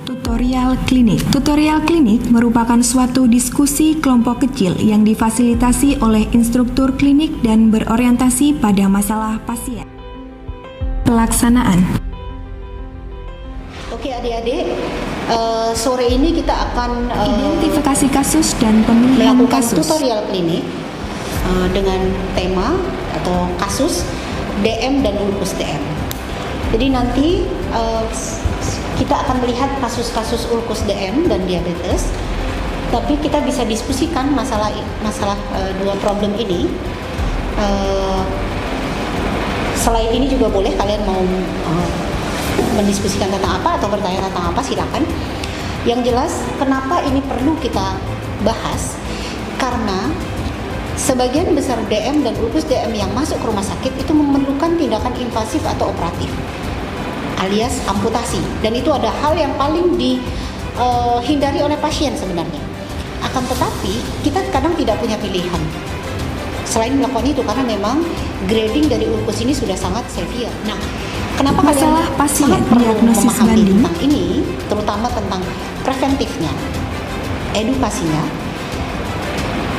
Tutorial klinik. Tutorial klinik merupakan suatu diskusi kelompok kecil yang difasilitasi oleh instruktur klinik dan berorientasi pada masalah pasien. Pelaksanaan. Oke adik-adik, sore ini kita akan identifikasi kasus dan pemilihan melakukan kasus. tutorial klinik dengan tema atau kasus DM dan ulkus DM. Jadi nanti kita akan melihat kasus-kasus ulkus DM dan diabetes, tapi kita bisa diskusikan masalah dua problem ini. Selain ini juga boleh kalian mau mendiskusikan tentang apa atau bertanya tentang apa, silakan. Yang jelas kenapa ini perlu kita bahas, karena sebagian besar DM dan ulkus DM yang masuk ke rumah sakit itu memerlukan tindakan invasif atau operatif alias amputasi, dan itu ada hal yang paling dihindari oleh pasien sebenarnya. Akan tetapi kita kadang tidak punya pilihan selain melakukan itu, karena memang grading dari ulkus ini sudah sangat severe. Nah, kenapa Masalah kalian pasien, sangat perlu diagnosis memahami banding tentang ini, terutama tentang preventifnya, edukasinya,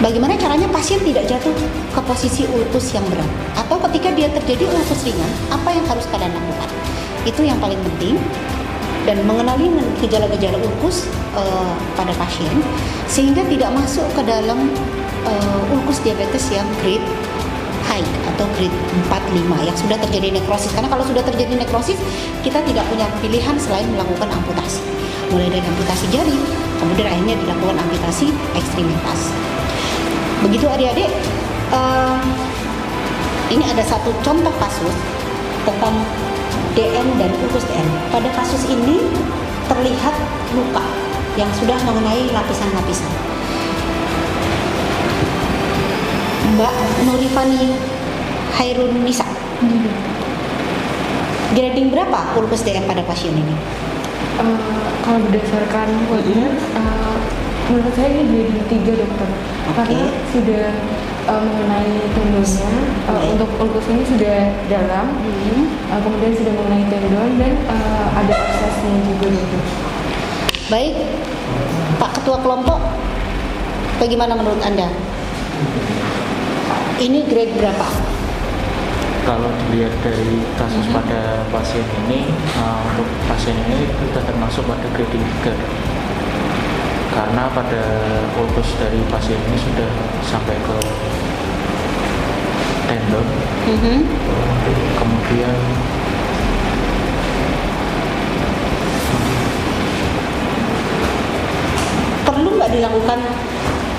bagaimana caranya pasien tidak jatuh ke posisi ulkus yang berat, atau ketika dia terjadi ulkus ringan, apa yang harus kalian lakukan. Itu yang paling penting, dan mengenali gejala-gejala ulkus pada pasien sehingga tidak masuk ke dalam ulkus diabetes yang grade high atau grade 4, 5 yang sudah terjadi nekrosis. Karena kalau sudah terjadi nekrosis, kita tidak punya pilihan selain melakukan amputasi. Mulai dari amputasi jari, kemudian akhirnya dilakukan amputasi ekstremitas. Begitu adik-adik, ini ada satu contoh kasus tentang DM dan ulkus DM. Pada kasus ini terlihat luka yang sudah mengenai lapisan-lapisan. Mbak Nurifani Hairun Nisa, grading berapa ulkus DM pada pasien ini? Kalau berdasarkan webinar, menurut saya ini grading 3 dokter. Karena sudah mengenai tendonnya, untuk ulkus ini sudah dalam, kemudian sudah mengenai tendon dan ada aksesnya juga dokter. Baik, Pak Ketua Kelompok, bagaimana menurut Anda? Ini grade berapa? Kalau dilihat dari kasus pada pasien ini, untuk pasien ini kita termasuk pada grading 3. Karena pada ulkus dari pasien ini sudah sampai ke tendon, kemudian perlu nggak dilakukan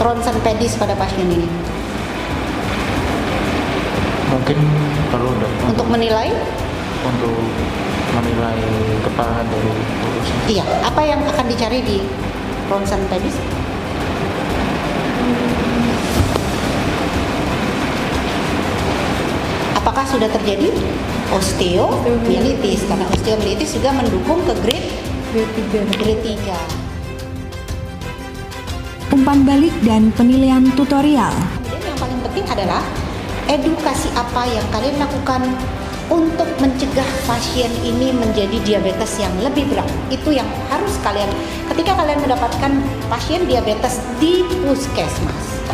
ronsen pedis pada pasien ini? mungkin perlu Untuk menilai? untuk menilai keparahan dari ulkus. Iya, apa yang akan dicari di ronsen pedis? Apakah sudah terjadi osteomielitis? Karena osteomielitis juga mendukung ke grade 3. Umpan balik dan penilaian tutorial. Kemudian yang paling penting adalah edukasi apa yang kalian lakukan untuk mencegah pasien ini menjadi diabetes yang lebih berat. Itu yang harus kalian, ketika kalian mendapatkan pasien diabetes di puskesmas,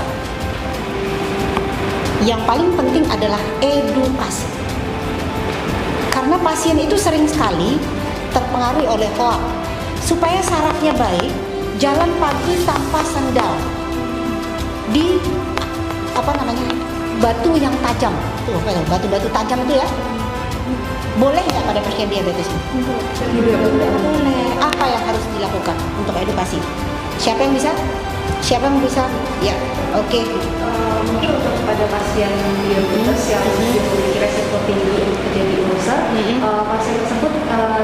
yang paling penting adalah edukasi. Karena pasien itu sering sekali terpengaruh oleh hoak. Supaya sarafnya baik, jalan pagi tanpa sandal di batu yang tajam, tuh batu-batu tajam itu ya, boleh nggak pada pasien diabetes ini? Tidak boleh. Apa yang harus dilakukan untuk edukasi? Siapa yang bisa? Ya, oke. Mungkin untuk pada pasien diabetes yang memiliki resiko tinggi untuk terjadi ulcer, pasien tersebut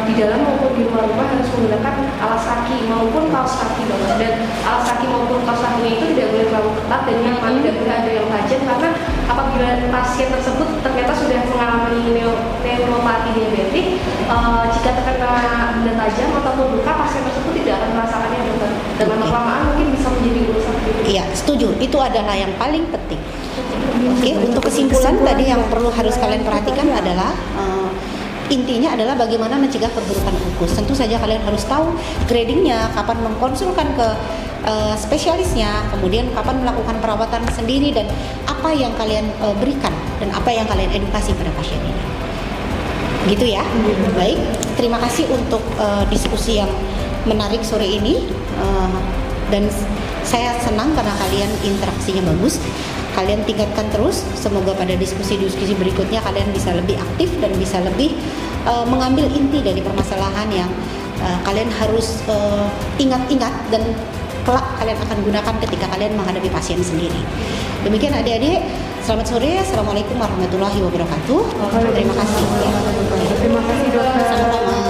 di dalam maupun di luar rumah harus menggunakan alas kaki maupun kaos kaki, dan alas kaki maupun kaos kakinya itu tidak boleh terlalu ketat dan nyaman, tidak boleh ada yang tajam, karena apabila pasien tersebut ternyata sudah mengalami neuropati diabetik, jika terkena benda tajam ataupun luka, pasien tersebut tidak akan merasakannya dokter, dan lama-kelamaan mungkin bisa menjadi ulcer. Iya, setuju. Itu adalah yang paling penting. Oke, untuk kesimpulan tadi yang harus kalian perhatikan adalah intinya adalah bagaimana mencegah perburukan ulkus. Tentu saja kalian harus tahu gradingnya, kapan mengkonsulkan ke spesialisnya, kemudian kapan melakukan perawatan sendiri, dan apa yang kalian berikan dan apa yang kalian edukasi pada pasien ini. Gitu ya. Baik, terima kasih untuk diskusi yang menarik sore ini, dan saya senang karena kalian interaksinya bagus. Kalian tingkatkan terus, semoga pada diskusi-diskusi berikutnya kalian bisa lebih aktif dan bisa lebih mengambil inti dari permasalahan yang kalian harus ingat-ingat dan kelak kalian akan gunakan ketika kalian menghadapi pasien sendiri. Demikian adik-adik, selamat sore. Assalamualaikum warahmatullahi wabarakatuh. Terima kasih. Terima kasih dokter. Sama-sama.